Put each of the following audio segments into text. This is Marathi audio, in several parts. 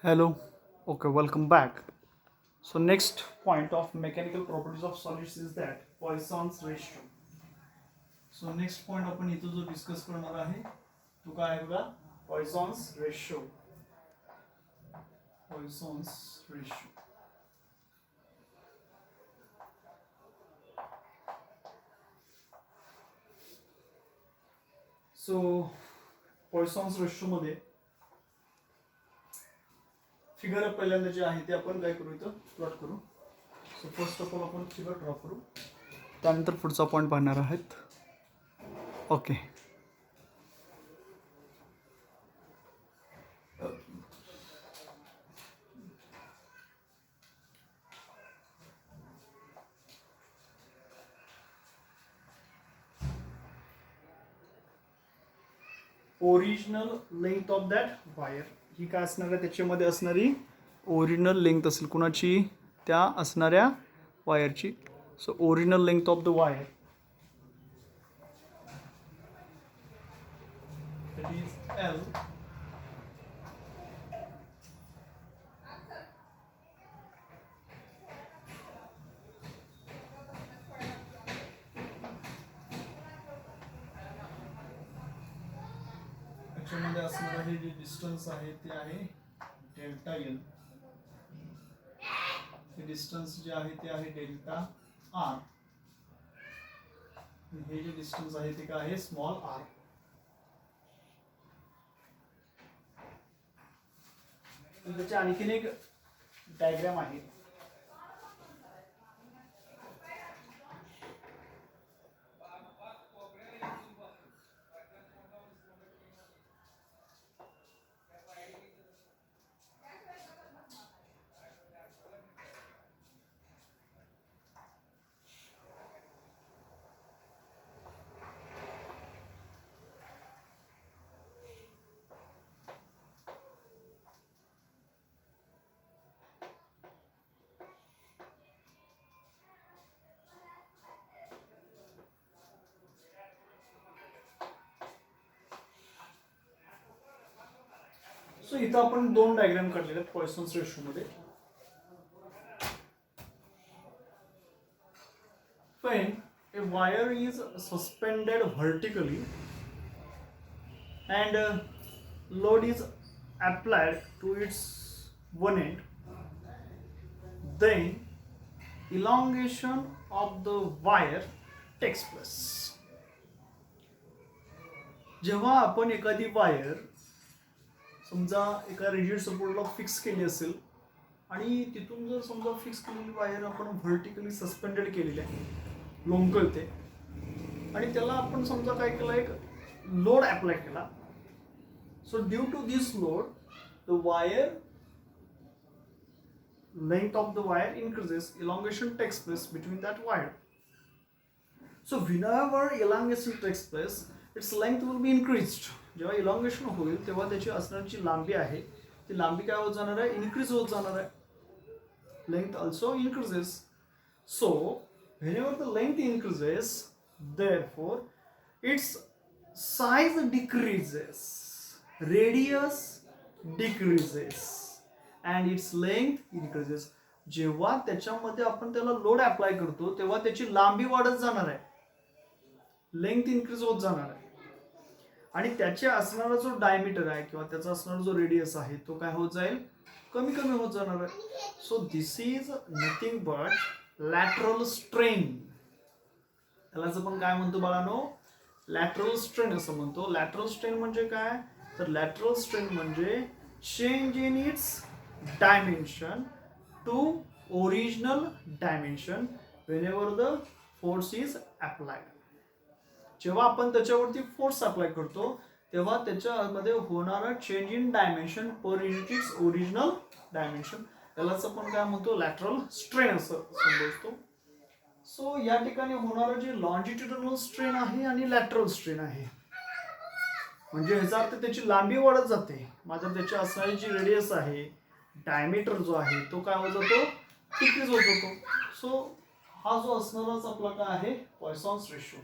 Hello. Okay, welcome back. So next point of mechanical properties of solids is that Poisson's ratio. So next point आपण इथं जो डिस्कस करणार आहे तो काय आहे बघा Poisson's ratio. Poisson's ratio. So Poisson's ratio मध्ये फिगर पहिल्यांदा जे आहे ते आपण काय करू इथं प्लॉट करू. सो फर्स्ट ऑफ ऑल आपण फिगर ड्रॉ करू. त्यानंतर पुढचा पॉईंट पाहणार आहेत. Okay. Original length of that wire ही काय असणार आहे त्याच्यामध्ये असणारी ओरिजिनल लेंथ असेल कुणाची त्या असणाऱ्या वायरची. So original length of the wire that is L त्याच्यामध्ये असणारं हे जे डिस्टन्स आहे ते आहे डेल्टा एल. हे डिस्टन्स जे आहे ते आहे डेल्टा आर. हे जे डिस्टन्स आहे ते काय आहे स्मॉल आर. त्याची आणखीन एक डायग्राम आहे. सो इथं आपण दोन डायग्राम काढलेले आहेत पॉइसन्स रेशो मध्ये. When a wire is suspended vertically and load is applied to its one end, then elongation of the wire takes place. जेव्हा आपण एखादी वायर समजा एका रिजिड सपोर्टला फिक्स केली असेल आणि तिथून जर समजा फिक्स केलेली वायर आपण व्हर्टिकली सस्पेंडेड केलेली आहे लोंबकळते आणि त्याला आपण समजा काय केलं एक लोड अप्लाय केला. So due to this load the wire length of the wire increases, elongation takes place between that wire. So whenever elongation takes place, its length will be increased. जेव्हा elongation होईल तेव्हा त्याची असणारी लांबी आहे ती लांबी काय होत जाणार आहे इनक्रीज होत जाणार आहे. Length also increases. So whenever the length increases, therefore its size decreases, radius decreases and its length increases. जेव्हा त्याच्यामध्ये आपण त्याला लोड अप्लाय करतो तेव्हा त्याची लांबी वाढत जाणार आहे, लेंथ इन्क्रीज होत जाणार आहे आणि त्याच्या असणारा जो डायमीटर आहे किंवा त्याचा असणारा जो रेडियस आहे तो काय होत जाईल कमी कमी होत जाणार आहे. So this is nothing but lateral strain. त्यालाच आपण काय म्हणतो बाळांनो लॅटरल स्ट्रेन असं म्हणतो. लॅटरल स्ट्रेन म्हणजे काय तर लॅटरल स्ट्रेन म्हणजे change in its dimension to original dimension whenever the force is applied. जेव्हा आपण त्याच्यावरती फोर्स अप्लाय करतो तेव्हा त्याच्यामध्ये होणारा change in dimension per unit its original dimension त्यालाच आपण काय म्हणतो लॅटरल स्ट्रेन असं समजतो. सो या ठिकाणी होणारा जे लॉन्जिट्युडिनल स्ट्रेन आहे आणि लॅटरल स्ट्रेन आहे म्हणजे ह्याचा अर्थ त्याची लांबी वाढत जाते मात्र त्याची असणारी जी रेडियस आहे डायमीटर जो आहे तो काय होत जातो डिक्रीज होत जातो. सो हा जो असणाराच आपला काय आहे पॉइसॉन्स रेशो.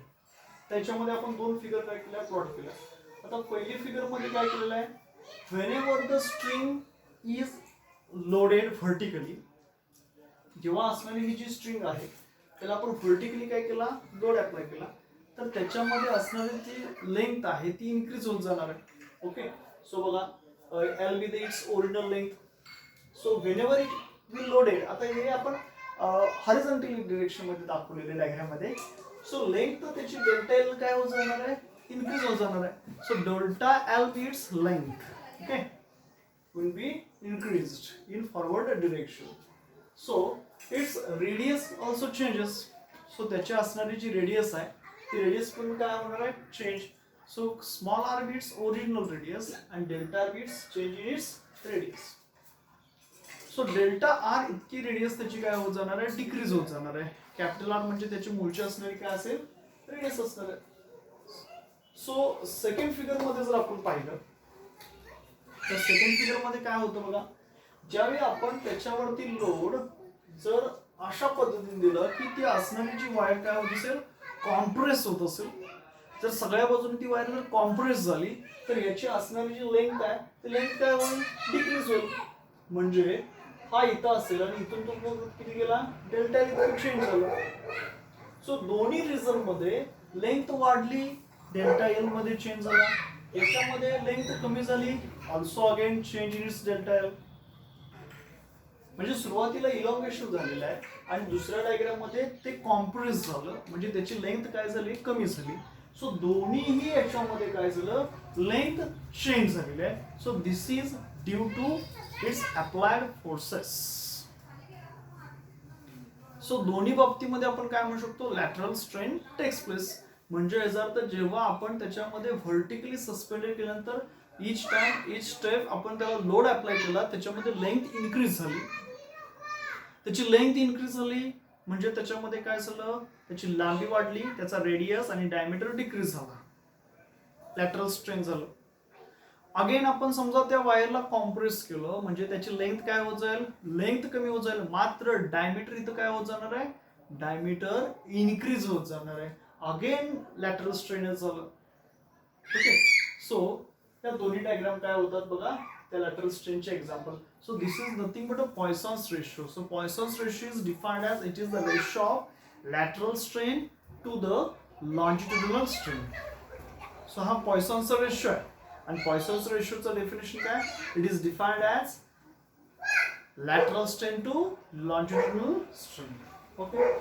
त्याच्यामध्ये आपण दोन फिगर काय केल्या प्लॉट केल्या. आता पहिली फिगर मध्ये काय केलेलं आहे whenever the string is loaded vertically, जेव्हा असणारी ही जी स्ट्रिंग आहे त्याला आपण व्हर्टिकली काय केला, लोड अप्लाय केला, तर त्याच्यामध्ये असणारी जी लेंथ आहे ती इन्क्रीज होत जाणार आहे. ओके, सो बघा L with its original length. So whenever it will loaded, आता हे आपण हॉरिझॉन्टली डिरेक्शन मध्ये दाखवलेले डायग्राम मध्ये. सो लेंथ त्याची डेल्टा एल काय होत जाणार आहे, इन्क्रीज होत जाणार आहे. So delta L be its length, okay, will be increased in forward direction. So its radius also changes. So त्याची असणारी जी रेडियस आहे ती रेडियस पण काय होणार आहे, change. So small r be its original radius and delta r be its change in its radius. So delta r इतकी रेडियस त्याची काय होत जाणार आहे, डिक्रीज होत जाणार आहे. कॅपिटल आर म्हणजे त्याची मूळची असणारी काय असेल, रेडियस असणार आहे. सो सेकंड फिगर मध्ये जर आपण पाहिलं तर सेकंड फिगर मध्ये काय होतं बघा, ज्यावेळी आपण त्याच्यावरती लोड जर अशा पद्धतीने दिलं की ती असणारी जी वायर काय होत असेल, कॉम्प्रेस होत असेल. जर सगळ्या बाजूने ती वायर जर कॉम्प्रेस झाली तर याची असणारी जी लेंथ आहे ती लेंथ काय होईल, डिक्रीज होईल. म्हणजे हा इथं असेल आणि इथून तो किती गेला, डेल्टा इथं चेंज झाला. सो दोन्ही रिजन मध्ये लेंथ वाढली, डेल्टा एल मध्ये चेंज झाला. याच्यामध्ये लेंथ कमी झाली, also again change in it's delta L. म्हणजे सुरुवातीला इलॉंगेशन झालेलं आहे आणि दुसऱ्या डायग्राम मध्ये ते कॉम्प्रेस झालं, म्हणजे त्याची लेंथ काय झाली, कमी झाली. सो दोन्हीही याच्यामध्ये काय झालं, लेंथ चेंज झालेली आहे. So this is due to its applied forces. सो दोन्ही बाबतीमध्ये आपण काय म्हणू शकतो, लॅटरल स्ट्रेन टेक्स प्लेस. म्हणजे याचा अर्थ जेव्हा आपण त्याच्यामध्ये व्हर्टिकली सस्पेंडेड केल्यानंतर इच टाइम इच स्टेप आपण त्याला लोड अप्लाय केला, त्याच्यामध्ये लेंथ इन्क्रीज झाली. त्याची लेंथ इन्क्रीज झाली म्हणजे त्याच्यामध्ये काय झालं, त्याची लांबी वाढली, त्याचा रेडियस आणि डायमीटर डिक्रीज झाला, लॅटरल स्ट्रेन झालं. अगेन आपण समजा त्या वायरला कॉम्प्रेस केलं म्हणजे त्याची लेंथ काय होत जाईल, लेंथ कमी होत जाईल, मात्र डायमीटर इथं काय होत जाणार आहे, डायमीटर इन्क्रीज होत जाणार आहे. अगेन लॅटरल स्ट्रेन झालं. ओके, सो त्या दोन्ही डायग्राम काय होतात बघा, त्या लॅटरल स्ट्रेनचे example. So this is nothing but a Poisson's ratio. So Poisson's ratio is defined as it is the ratio of lateral strain to the longitudinal strain. So हा पॉइसन्सचा रेशियो आहे आणि पॉइसन्स रेशियोचं डेफिनेशन काय, it is defined as lateral strain to longitudinal strain. Okay,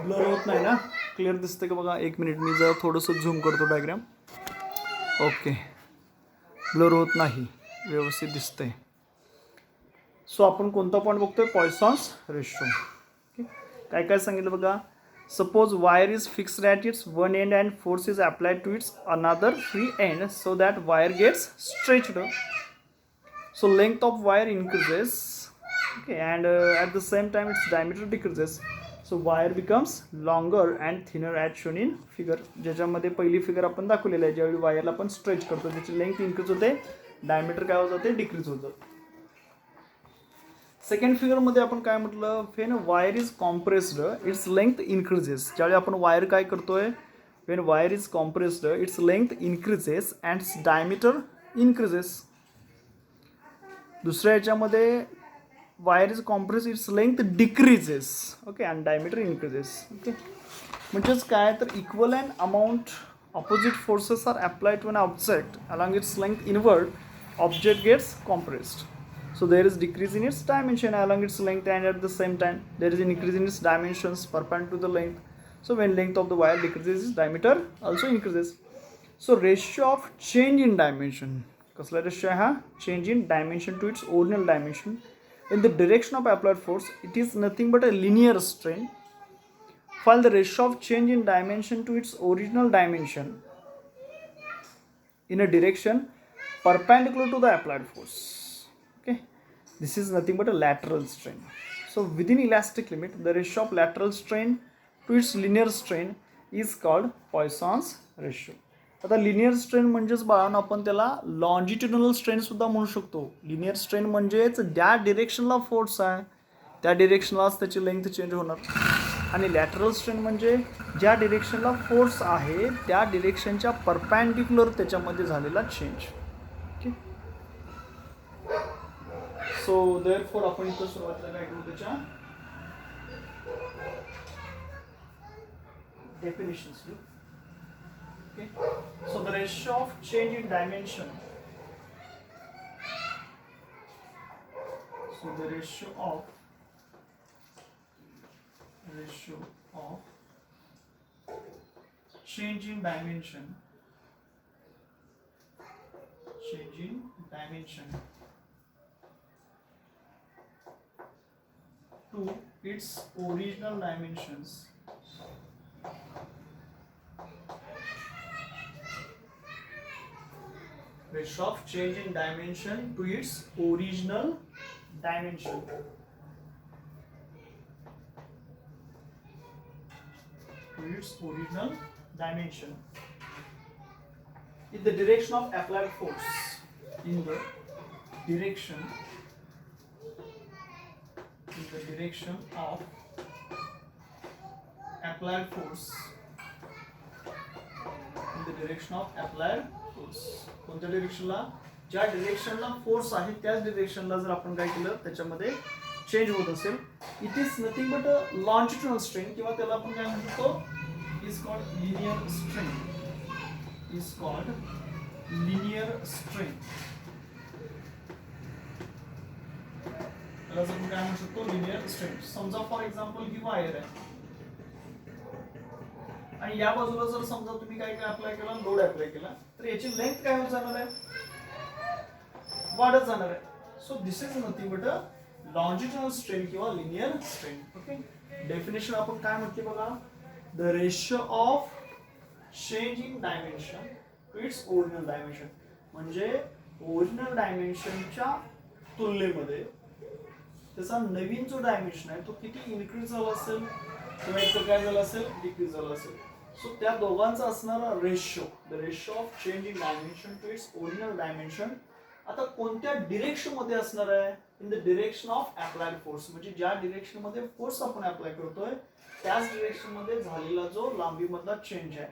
blur होत नाही ना, क्लिअर दिसते का बघा. एक मिनिट मी जरा थोडंसं झूम करतो डायग्राम. ओके, ब्लर होत नाही, व्यवस्थित दिसतंय. सो आपण कोणता पॉईंट बघतोय, पॉइसन्स रेशो. काय काय सांगितलं बघा, suppose wire is fixed at its one end and force is applied to its another free end so that wire gets stretched. So length of wire increases, okay, and at the same time its diameter decreases. So wire becomes longer and thinner as shown in figure. ज्याच्यामध्ये पहिली फिगर आपण दाखवलेली आहे, ज्यावेळी वायरला आपण स्ट्रेच करतो त्याची लेंथ इन्क्रीज होते, डायमीटर काय होत जाते, डिक्रीज होतं. सेकंड फिगरमध्ये आपण काय म्हटलं, when wire is compressed its length increases. ज्यावेळी आपण वायर काय करतोय, when wire is compressed its length increases and its diameter increases. दुसऱ्या याच्यामध्ये wire is compress its length decreases, okay, and diameter increases. Okay, म्हणजेच काय तर equal and amount opposite forces are applied to an object along its length inward, object gets compressed. So there is decrease in its dimension along its length and at the same time there is an increase in its dimensions perpendicular to the length. So when length of the wire decreases, its diameter also increases. So ratio of change in dimension. कसला रेशो आहे हा, change in dimension to its original dimension in the direction of applied force, it is nothing but a linear strain, while the ratio of change in dimension to its original dimension in a direction perpendicular to the applied force. Okay, this is nothing but a lateral strain. So within elastic limit, the ratio of lateral strain to its linear strain is called Poisson's ratio. आता लिनियर स्ट्रेन म्हणजेच बाळांनो आपण त्याला लॉन्जिट्युडिनल स्ट्रेन सुद्धा म्हणू शकतो. लिनियर स्ट्रेन म्हणजेच ज्या डिरेक्शनला फोर्स आहे त्या डिरेक्शनलाच त्याची लेंथ चेंज होणार, आणि लॅटरल स्ट्रेन म्हणजे ज्या डिरेक्शनला फोर्स आहे त्या डिरेक्शनच्या परपॅन्डिक्युलर त्याच्यामध्ये झालेला चेंज. सो देअरफॉर आपण इथं सुरुवातीला काय करू त्याच्या definitions. Okay, so the ratio of change in dimension. So the ratio of change in dimension to its original dimensions ratio of change in dimension to its original dimension. In the direction of applied force. In the direction of applied force. कोणत्या डिरेक्शनला? ज्या डिरेक्शनला फोर्स आहे त्याच डिरेक्शनला जर आपण काय केलं त्याच्यामध्ये चेंज होत असेल, it is nothing but a longitudinal strain, किंवा त्याला आपण काय म्हणतो इज कॉल्ड लिनियर स्ट्रेन. त्याला आपण काय म्हणू शकतो? Linear strain. समजा फॉर एक्झाम्पल ही वायर आहे आणि या बाजूला जर समजा तुम्ही काय काय अप्लाय केला, लोड अप्लाय केला, तर याची लेंथ काय होत जाणार आहे? वाढत जाणार आहे. So this is nothing but a longitudinal strain किंवा लिनियर स्ट्रेन. ओके, डेफिनेशन आपण काय म्हटली बघा, the ratio of change in dimension to its original dimension. म्हणजे ओरिजिनल डायमेन्शनच्या तुलनेमध्ये त्याचा नवीन जो डायमेन्शन आहे तो किती इन्क्रीज झाला असेल किंवा एक काय झालं असेल, डिक्रीज झाला असेल. सो त्या दोघांचा असणारा ratio, the ratio of change in dimension to its original dimension, आता कोणत्या डिरेक्शन मध्ये असणार आहे? In the direction of applied force. म्हणजे ज्या डिरेक्शन मध्ये फोर्स आपण अप्लाय करतोय त्याच डिरेक्शन मध्ये झालेला जो लांबी मधला चेंज आहे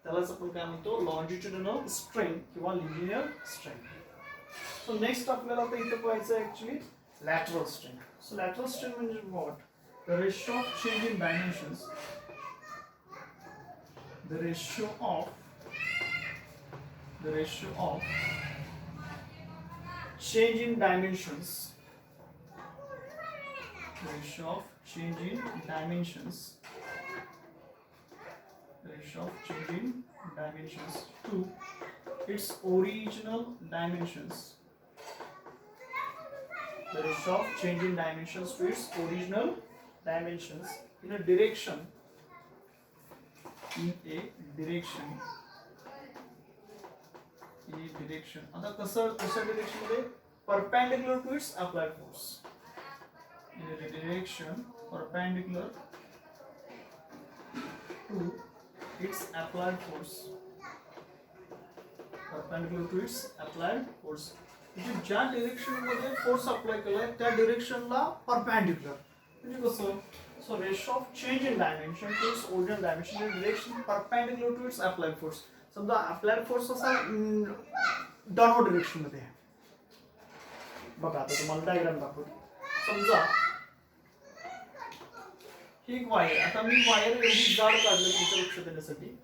त्यालाच आपण काय म्हणतो? लॉन्जिट्युडनल स्ट्रेन किंवा लिनियर स्ट्रेन. सो नेक्स्ट आपल्याला आता इथे पाहायचं आहे actually lateral strain. So lateral strain म्हणजे what? The ratio of change in dimensions. The ratio of change in dimensions. The ratio of change in dimensions. The ratio of change in dimensions to its original dimensions. The ratio of change in dimensions to its original dimensions in a direction आता कशा डिरेक्शन मध्ये? Perpendicular to its applied force. in a direction perpendicular to its applied force. म्हणजे ज्या डिरेक्शन मध्ये फोर्स अप्लाय केलाय त्या डिरेक्शनला परपेंडिक्युलर. म्हणजे कसं? So ratio of change in dimension to its original dimension in direction perpendicular to its applied force. समजा अप्लाइड फोर्स असा डाउनवर्ड डिरेक्शन मध्ये आहे. बघा आता तुम्हाला डायग्राम दाखवतो. समजा ही एक वायर, आता मी वायर एवढी जाड काढली तुमच्या लक्ष देण्यासाठी.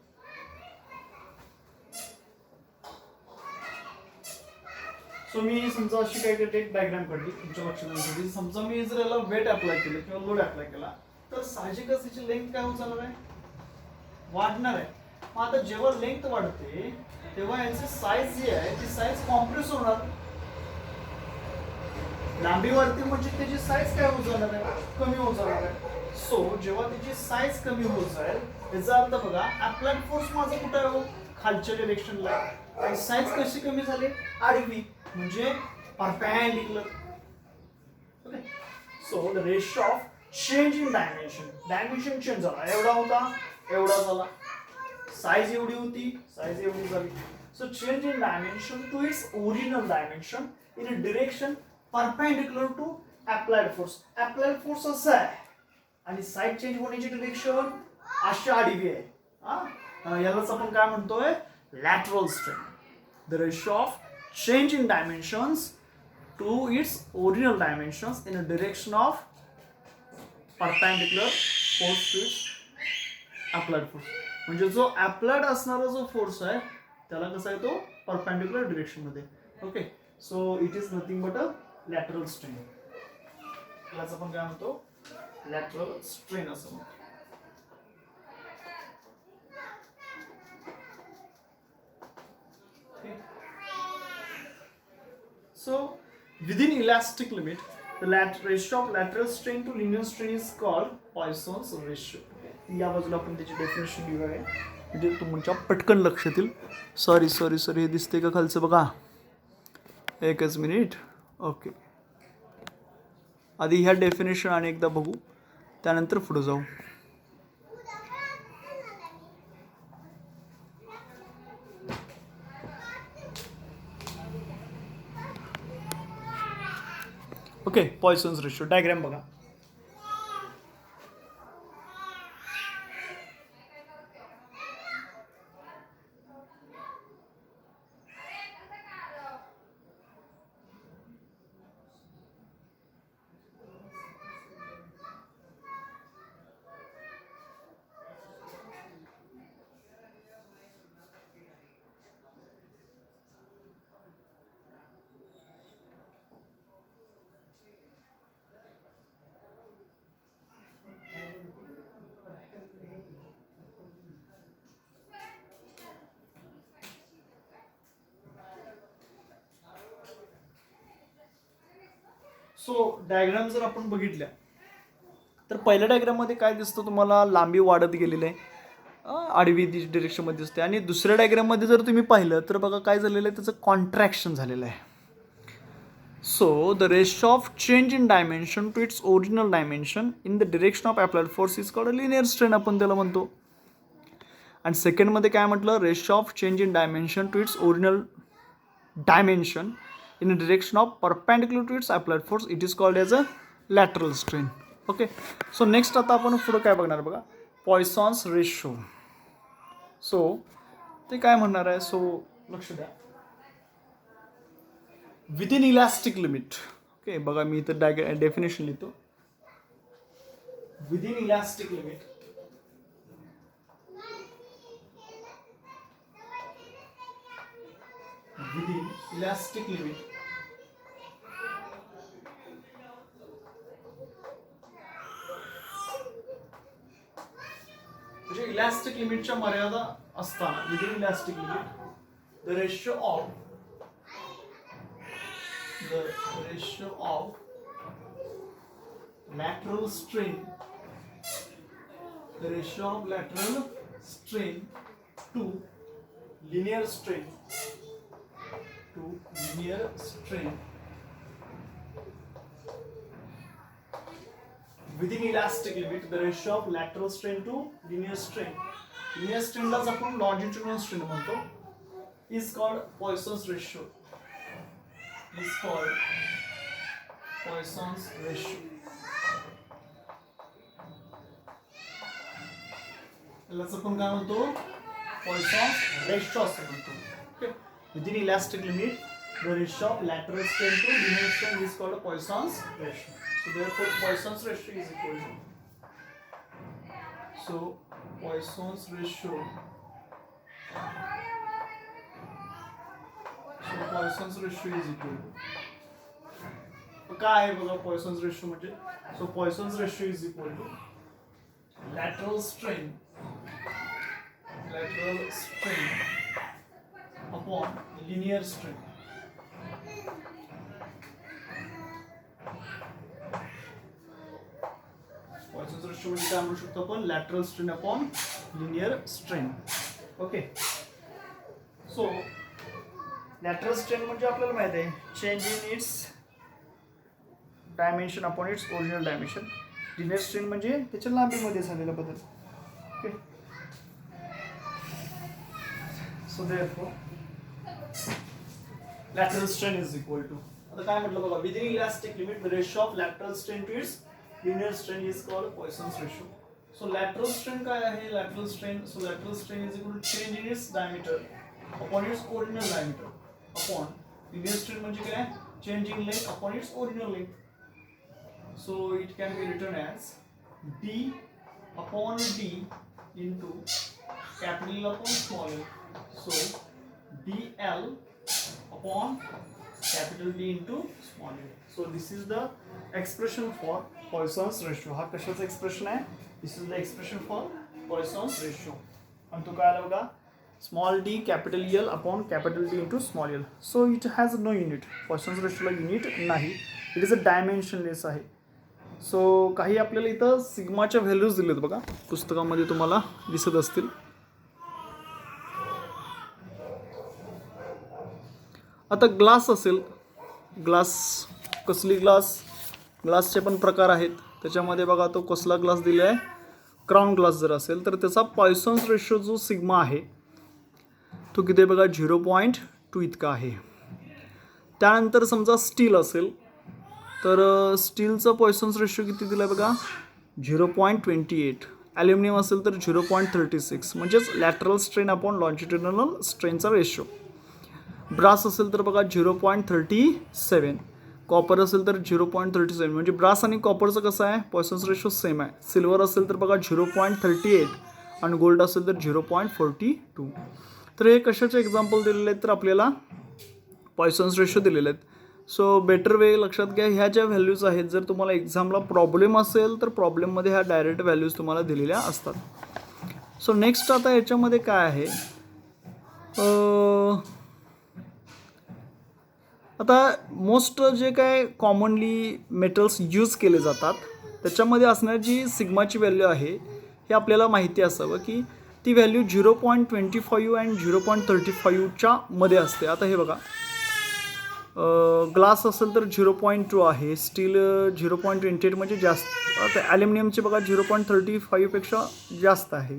सो मी समजा अशी काय करते, एक डायग्राम काढली तुमच्या लक्ष देण्यासाठी. समजा मी जर याला वेट अप्लाय केलं किंवा लोड अप्लाय केला तर साहजिकच याची लेंथ काय होत जाणार आहे? वाढणार आहे. मग आता जेव्हा लेंथ वाढते तेव्हा याची साईज जी आहे ती साईज कॉम्प्रेस होणार. लांबी वाढते म्हणजे त्याची साईज काय होत जाणार आहे? कमी होत जाणार आहे. सो जेव्हा त्याची साईज कमी होत जाईल याचा अर्थ बघा, अप्लाइड फोर्स माझा कुठे आहे? खालच्या डिरेक्शनला. आणि साईज कशी कमी झाली? आडवी, म्हणजे perpendicular. Okay, so the ratio of change in dimension change झाला. एवढा होता, एवढा झाला. साईज एवढी होती, साईज एवढी झाली. So change in dimension to its original dimension in a direction perpendicular to applied force. Applied force असा आहे आणि साईड चेंज होण्याची डिरेक्शन अशी आडवी आहे. यालाच आपण काय म्हणतोय? Lateral strain. The ratio of change in dimensions to its original dimensions in a direction of perpendicular force to its applied force. म्हणजे जो अप्लाइड असणारा जो फोर्स आहे त्याला कसा आहे तो परपेंडिक्युलर डिरेक्शन मध्ये. Okay, so it is nothing but a lateral strain. याच आपण काय म्हणतो लॅटरल स्ट्रेन असं म्हणतो. So within elastic limit, the ratio of lateral strain to linear strain is called Poisson's ratio. या बाजूला आपण त्याची डेफिनेशन लिहूया म्हणजे तुमच्या पटकन लक्ष येईल. सॉरी हे दिसते का खालचं बघा. एकच मिनिट. ओके, आधी ह्या डेफिनेशन आणि एकदा बघू, त्यानंतर पुढे जाऊ. ओके, पॉइसन्स रेशो डायग्राम बघा. सो डायग्राम जर आपण बघितल्या तर पहिल्या डायग्राममध्ये काय दिसतं तुम्हाला, लांबी वाढत गेलेली आहे, आडवी डिरेक्शनमध्ये दिसते. आणि दुसऱ्या डायग्राममध्ये जर तुम्ही पाहिलं तर बघा काय झालेलं आहे, त्याचं कॉन्ट्रॅक्शन झालेलं आहे. So the ratio of change in dimension to its original dimension in the direction of applied force is called linear strain आपण त्याला म्हणतो. आणि सेकंडमध्ये काय म्हटलं, ratio of change in dimension to its original dimension in a direction of perpendicular to its applied force, it is called as a lateral strain. Okay, so next आता आपण पुढे काय बघणार बघा, Poisson's ratio. सो ते काय म्हणणार आहे, सो लक्ष द्या. Within elastic limit. ओके बघा, मी इथं डेफिनेशन लिहितो. Within elastic limit within elastic limit म्हणजे इलास्टिक लिमिटच्या मर्यादा असताना within elastic limit the ratio of lateral strain to linear strain within elastic limit the ratio of lateral strain to linear strain लाच आपण longitudinal strain म्हणतो, is called Poisson's ratio. यालाच आपण काय म्हणतो, Poisson's ratio असं म्हणतो. Within elastic limit, the ratio of lateral strain to linear strain is called Poisson's ratio. So therefore, Poisson's ratio is equal to. So Poisson's ratio. is equal to. काय आहे बघा Poisson's ratio म्हणजे? So Poisson's ratio is equal to lateral strain upon linear strain. Poisson's ratio म्हणजे काय म्हणू शकतो आपण, lateral strain upon linear strain. Okay, so lateral strain म्हणजे आपल्याला माहिती आहे change in its dimension upon its original dimension. Linear strain म्हणजे त्याच्या लांबीमध्ये झालेला बदल. Okay, so therefore lateral strain is equal to. आता काय म्हटलं बघा, within elastic limit the ratio of lateral strain to its linear strain is called Poisson's ratio. So lateral strain काय आहे, lateral strain is equal to change in its diameter upon its original diameter upon linear strain म्हणजे काय, change in length upon its original length. So it can be written as d upon d into capital L upon small l. So dl upon capital D into small l. So this is the expression for Poisson's ratio. हा कशाचा expression आहे? This is the expression for Poisson's ratio. आणि तो काय आला बघा? Small d capital L upon capital D into small l. So it has no unit. Poisson's ratio ला unit नाही. It is a dimensionless आहे. सो काही आपल्याला इथं सिग्माच्या व्हॅल्यूज दिलेत बघा, पुस्तकामध्ये तुम्हाला दिसत असतील. आता ग्लास असेल, ग्लास कसली ग्लासचे पण प्रकार आहेत. त्याच्यामध्ये बघा तो कसला ग्लास दिला आहे, क्राउन ग्लास जर असेल तर त्याचा पॉयसन्स रेशो जो सिग्मा आहे तो किती आहे बघा, 0.2 इतका आहे. त्यानंतर समजा स्टील असेल तर स्टीलचं पॉयसन्स रेशो किती दिला आहे बघा, 0.28. ॲल्युमिनियम असेल तर 0.36, म्हणजेच लॅटरल स्ट्रेन अपॉन लॉन्जिट्युडिनल स्ट्रेनचा रेशो. ब्रास असेल तर बघा 0.37, कॉपर असेल तर 0.37, म्हणजे ब्रास आणि कॉपरचं कसं आहे पॉयसन्स रेशो सेम आहे. सिल्वर असेल तर बघा 0.38 आणि गोल्ड असेल तर 0.42. तर हे कशाचे एक्झाम्पल दिलेले आहेत तर आपल्याला पॉयसन्स रेशो दिलेले आहेत. सो बेटर वे लक्षात घ्या, ह्या ज्या व्हॅल्यूज आहेत जर तुम्हाला एक्झामला प्रॉब्लेम असेल तर प्रॉब्लेममध्ये ह्या डायरेक्ट व्हॅल्यूज तुम्हाला दिलेल्या असतात. सो नेक्स्ट आता याच्यामध्ये काय आहे, आता मोस्ट जे काय कॉमनली मेटल्स यूज केले जातात त्याच्यामध्ये असणारी जी सिग्माची व्हॅल्यू आहे हे आपल्याला माहिती असावं की ती व्हॅल्यू 0.25 अँड 0.35च्या मध्ये असते. आता हे बघा, ग्लास असेल तर 0.2 आहे, स्टील 0.28 म्हणजे जास्त. आता ॲल्युमिनियमचे बघा 0.35 पेक्षा जास्त आहे.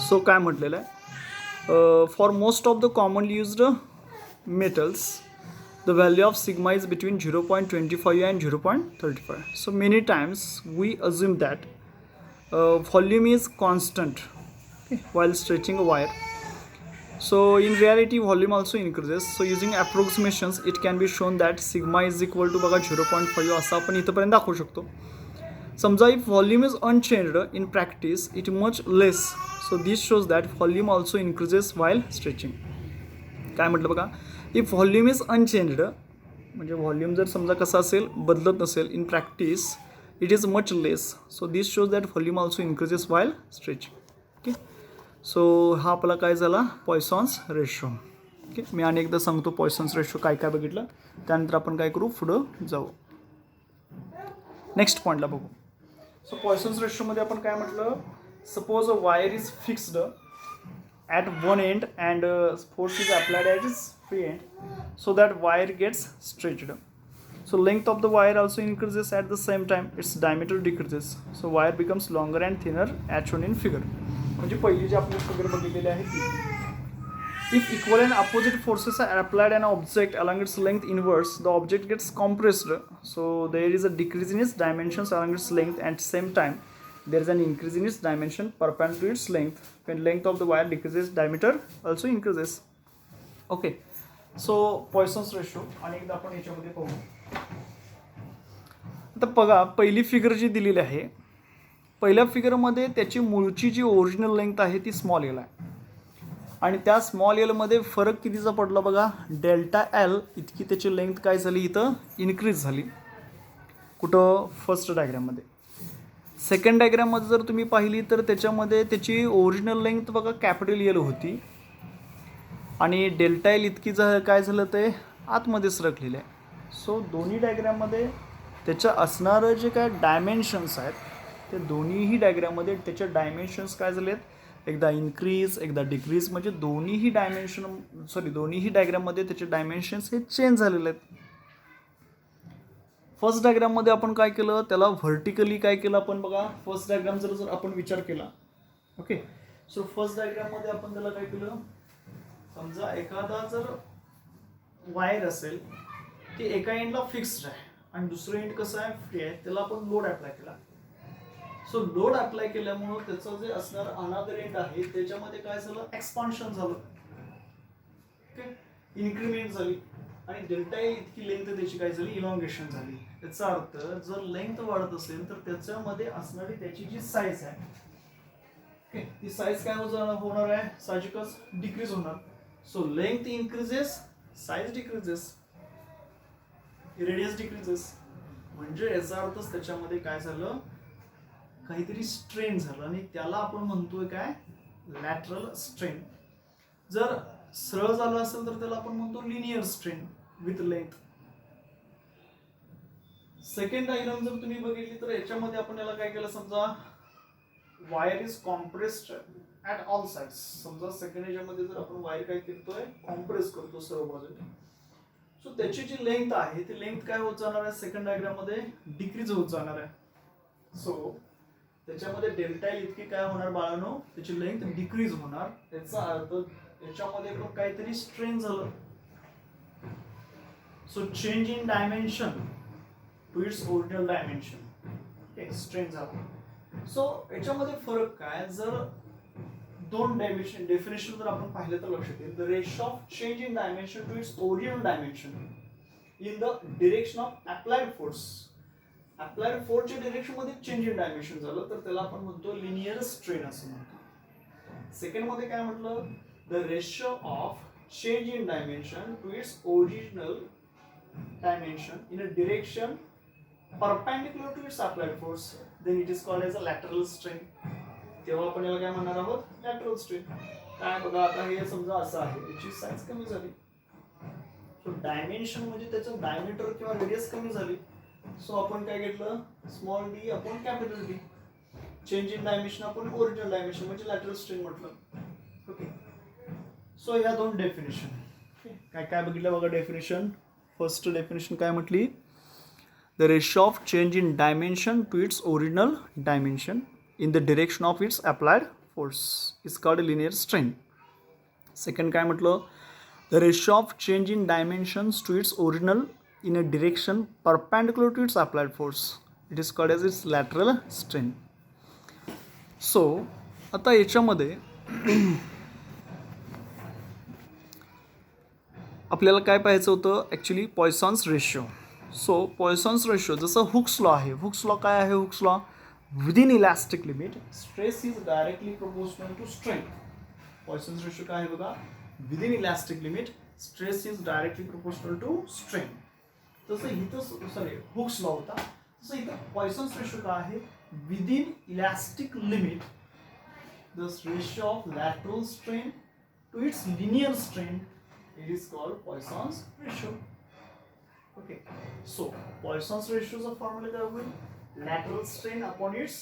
सो काय म्हटलेलं आहे, for most of the commonly used metals the value of sigma is between 0.25 and 0.35. So many times we assume that volume is constant, okay, while stretching a wire. So in reality volume also increases. So using approximations it can be shown that sigma is equal to बघा 0.5 असं आपण इथपर्यंत दाखवू शकतो. समजा if volume is unchanged in practice it much less. So this shows that volume also increases while stretching. काय म्हटलं बघा, इफ व्हॉल्यूम इज अनचेंज्ड म्हणजे व्हॉल्यूम जर समजा कसं असेल बदलत नसेल in practice it is much less. So this shows that volume also increases while stretching. Okay, so हा आपला काय झाला पॉयसॉन्स रेशो. ओके, मी अनेकदा सांगतो पॉयसॉन्स रेशो काय काय बघितलं, त्यानंतर आपण काय करू पुढं जाऊ. नेक्स्ट पॉईंटला बघू. सो पॉयसॉन्स रेशोमध्ये आपण काय म्हटलं, suppose a wire is fixed at one end and force is applied at its free end so that wire gets stretched. So length of the wire also increases at the same time its diameter decreases. So wire becomes longer and thinner as shown in figure. म्हणजे पहिली जी आपण फिगर बघितलेली आहे ती. If equal and opposite forces are applied on an object along its length inverse, the object gets compressed. So there is a decrease in its dimensions along its length and same time there is an increase in its dimension perpendicular to its length. When length of the wire decreases, diameter also increases. Okay, so Poisson's ratio अनेकदा आपण याच्यामध्ये पाहू. आता बघा पहिली फिगर जी दिलेली आहे, पहिल्या फिगरमध्ये त्याची मूळची जी ओरिजिनल लेंथ आहे ती स्मॉल एल आहे आणि त्या स्मॉल एलमध्ये फरक कितीचा पडला बघा, डेल्टा एल इतकी त्याची लेंथ काय झाली इथं इन्क्रीज झाली. कुठं फर्स्ट डायग्राममध्ये. सेकंड डायग्राममध्ये जर तुम्ही पाहिली तर त्याच्यामध्ये त्याची ओरिजिनल लेंथ बघा कॅपिटल एल होती आणि डेल्टा एल इतकी काय झालं ते आतमध्ये सरकलेलं आहे. सो दोन्ही डायग्राममध्ये त्याच्या असणारं जे काय डायमेन्शन्स आहेत ते दोन्हीही डायग्राममध्ये त्याचे डायमेन्शन्स काय झालेत, एकदा इन्क्रीज एकदा डिक्रीज, म्हणजे दोन्हीही डायग्राममध्ये त्याचे डायमेन्शन्स हे चेंज झालेले आहेत. फर्स्ट डायग्राममध्ये आपण काय केलं, त्याला व्हर्टिकली काय केलं आपण बघा, फर्स्ट डायग्राम जर आपण विचार केला. ओके, सो फर्स्ट डायग्राममध्ये आपण त्याला काय केलं, समजा एखादा जर वायर असेल ती एका एंडला फिक्स्ड आहे आणि दुसरं एंड कसं आहे फ्री आहे, त्याला आपण लोड अप्लाय केला. सो लोड अप्लाय केल्यामुळं त्याचं जे असणार अनादर एंड आहे त्याच्यामध्ये काय झालं, एक्सपान्शन झालं. ओके, इन्क्रीमेंट झाली आणि डेल्टा ए इतकी लेंथ त्याची काय झाली, इलॉंगेशन झाली. याचा अर्थ जर लेंथ वाढत असेल तर त्याच्यामध्ये असणारी त्याची जी साईज आहे, ओके, ती साईज काय होणार आहे, साहजिकच डिक्रीज होणार. So length increases, size decreases, radius decreases. म्हणजे याचा अर्थच त्याच्यामध्ये काय झालं, काहीतरी स्ट्रेन झालं आणि त्याला आपण म्हणतोय काय, लॅटरल स्ट्रेन. जर सरळ झालं असेल तर त्याला आपण म्हणतो linear strain with length. Second diagram जर तुम्ही बघितली तर याच्यामध्ये आपण याला काय केलं, समजा wire is compressed at all sides. समजा सेकंड याच्यामध्ये जर आपण वायर काय करतोय, कॉम्प्रेस करतो सर्व बाजूने. सो त्याची जी लेंथ आहे ती लेंथ काय होत जाणार आहे, सेकंड डायग्राम मध्ये डिक्रीज होत जाणार आहे. सो त्याच्यामध्ये डेल्टा इतकी काय होणार बाळांनो, त्याची लेंथ डिक्रीज होणार. याचा अर्थ याच्यामध्ये पण काहीतरी स्ट्रेन झालं. So change in dimension to its original dimension, okay, strain झालं. सो याच्यामध्ये फरक काय, जर दोन डायमेन्शन डेफिनेशन जर आपण पाहिलं तर लक्षात येईल. The ratio of change in dimension to its original dimension in the direction of applied force. Applied फोर्सच्या डिरेक्शन मध्ये चेंज इन डायमेन्शन झालं तर त्याला आपण म्हणतो लिनियर स्ट्रेन असं म्हणतो. सेकंड मध्ये काय म्हटलं, the ratio of change in dimension to its original dimension in a direction perpendicular to its applied force, then it is called as a lateral strain. तेव्हा आपण याला काय म्हणणार आहोत, लॅटरल स्ट्रेन. काय बघा आता हे समजा असं आहे, याची साईज कमी झाली. सो डायमेन्शन म्हणजे त्याचं डायमीटर किंवा रेडियस कमी झाली. सो आपण काय घेतलं, स्मॉल डी आपण capital D. Change in dimension आपण ओरिजिनल डायमेन्शन म्हणजे लॅटरल स्ट्रेन म्हटलं. ओके, सो ह्या दोन डेफिनेशन. काय काय बघितलं बघा डेफिनेशन. फर्स्ट डेफिनेशन काय म्हटली, the ratio of change in dimension to its original dimension in the direction of its applied force is called a linear strain. Second काय म्हटलं, the ratio of change in dimensions to its original in a direction perpendicular to its applied force, it is called as its lateral strain. So आता याच्यामध्ये आपल्याला काय पाहायचं होतं, ॲक्च्युली पॉयसॉन्स रेशो. सो पॉयसॉन्स रेशो जसं हुक्स लॉ आहे. हुक्स लॉ काय आहे, Hooke's law, within elastic limit stress is directly proportional to strain. Poisson's ratio काय आहे बघा, within elastic limit stress is directly proportional to strain. तसं इथं सॉरी हुक्स लॉ होता, तसं इथं Poisson's ratio काय आहे, within elastic limit the ratio of lateral strain to its linear strain, it is called Poisson's ratio. Okay, so Poisson's ratio चा फॉर्म्युला काय होईल, lateral strain upon its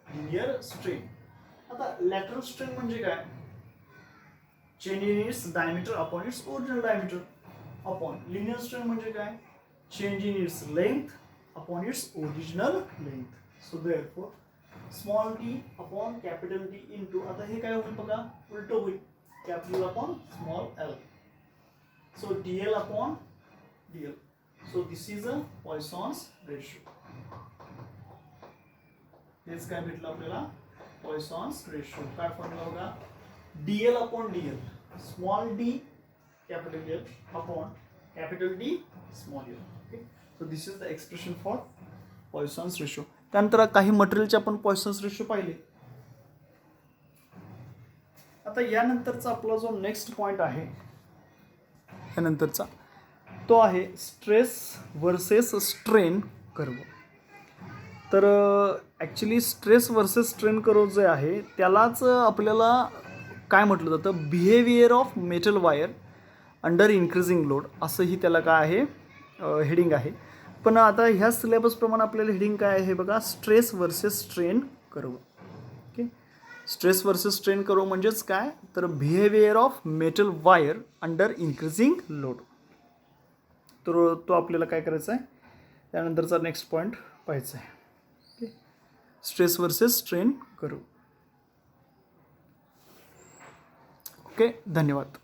linear strain. आता लॅटरल स्ट्रेन म्हणजे काय, change in its diameter upon its original diameter upon linear strain म्हणजे काय, change in its length upon its original length. So therefore small D upon capital D into, आता हे काय होईल बघा, उलट होईल, capital upon small L. So DL upon DL. So this is a Poisson's ratio. हेच काय भेटलं आपल्याला, पॉयसॉन्स रेशो. काय फॉर्म्युला बघा, d l upon d l, small d capital L upon capital D small l. Okay, so this is the expression for Poisson's ratio. त्यानंतर काही मटेरियलचे आपण पॉयसॉन्स रेशो पाहिले. आता यानंतरचा आपला जो नेक्स्ट पॉइंट आहे, यानंतरचा तो आहे स्ट्रेस वर्सेस स्ट्रेन कर्व. तर actually stress versus strain curve जे आहे त्यालाच आपल्याला काय म्हटलं जातं, behaviour of metal wire under increasing load, असंही त्याला काय आहे, हेडिंग आहे. पण आता ह्या सिलेबसप्रमाणे आपल्याला हेडिंग काय आहे बघा, stress versus strain curve. Okay, stress versus strain curve म्हणजेच काय, तर behaviour of metal wire under increasing load. तर तो आपल्याला काय करायचा आहे, त्यानंतरचा नेक्स्ट पॉईंट पाहायचा आहे. Okay, stress versus strain curve. Okay, धन्यवाद.